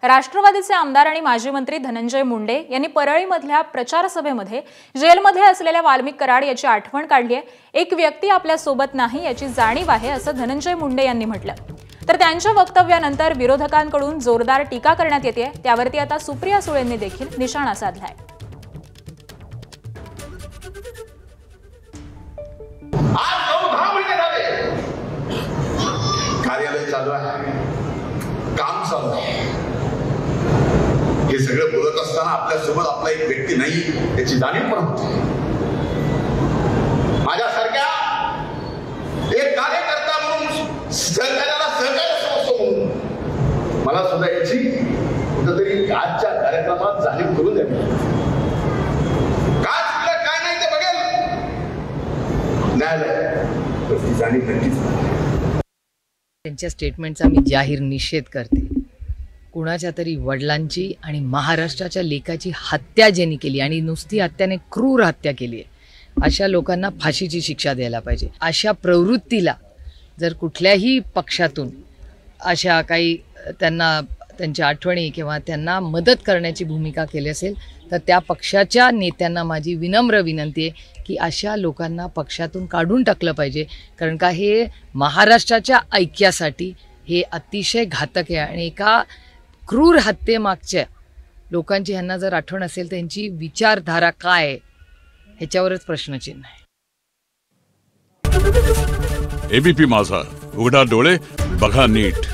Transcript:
राष्ट्रवादीचे आमदार आणि माजी मंत्री धनंजय मुंडे यांनी परळीमधल्या प्रचार सभेमध्ये जेलमध्ये असलेल्या वाल्मिक कराड याची आठवण काढली आहे। एक व्यक्ती आपल्या सोबत नाही याची जाणीव आहे असं धनंजय मुंडे यांनी म्हटलं। तर त्यांच्या वक्तव्यानंतर विरोधकांकडून जोरदार टीका करण्यात येते। त्यावरती आता सुप्रिया सुळेंनी देखील निशाणा साधलाय। कार्यालय चालू आहे, काम चालू आहे। हे सगळं बोलत असताना आपल्यासोबत आपला एक व्यक्ती नाही याची जाणीव पण होते। माझ्यासारख्या एक कार्यकर्ता म्हणून सहकार्याला सहकार्य समजतो म्हणून मला सुद्धा याची कुठेतरी आजच्या कार्यक्रमात जाणीव करून द्यावी। काय चुकलं काय नाही ते बघेल न्यायालय, तर ती जाणीव नक्कीच। त्यांच्या स्टेटमेंटचा मी जाहीर निषेध करते। कुणाच्या तरी वडिलांची आणि महाराष्ट्राच्या लेकाची हत्या ज्यांनी केली आणि नुसती हत्याने क्रूर हत्या केली आहे, अशा लोकांना फाशीची शिक्षा द्यायला पाहिजे। अशा प्रवृत्तीला जर कुठल्याही पक्षातून अशा काही त्यांना त्यांच्या आठवणी किंवा त्यांना मदत करण्याची भूमिका केली असेल तर त्या पक्षाच्या नेत्यांना माझी विनम्र विनंती आहे की अशा लोकांना पक्षातून काढून टाकलं पाहिजे। कारण का हे महाराष्ट्राच्या ऐक्यासाठी हे अतिशय घातक आहे आणि एका क्रूर हत्येमागच्या लोकांची ह्यांना जर आठवण असेल त्यांची विचारधारा काय आहे ह्याच्यावरच प्रश्नचिन्ह आहे। एबीपी माझा, उघडा डोळे बघा नीट।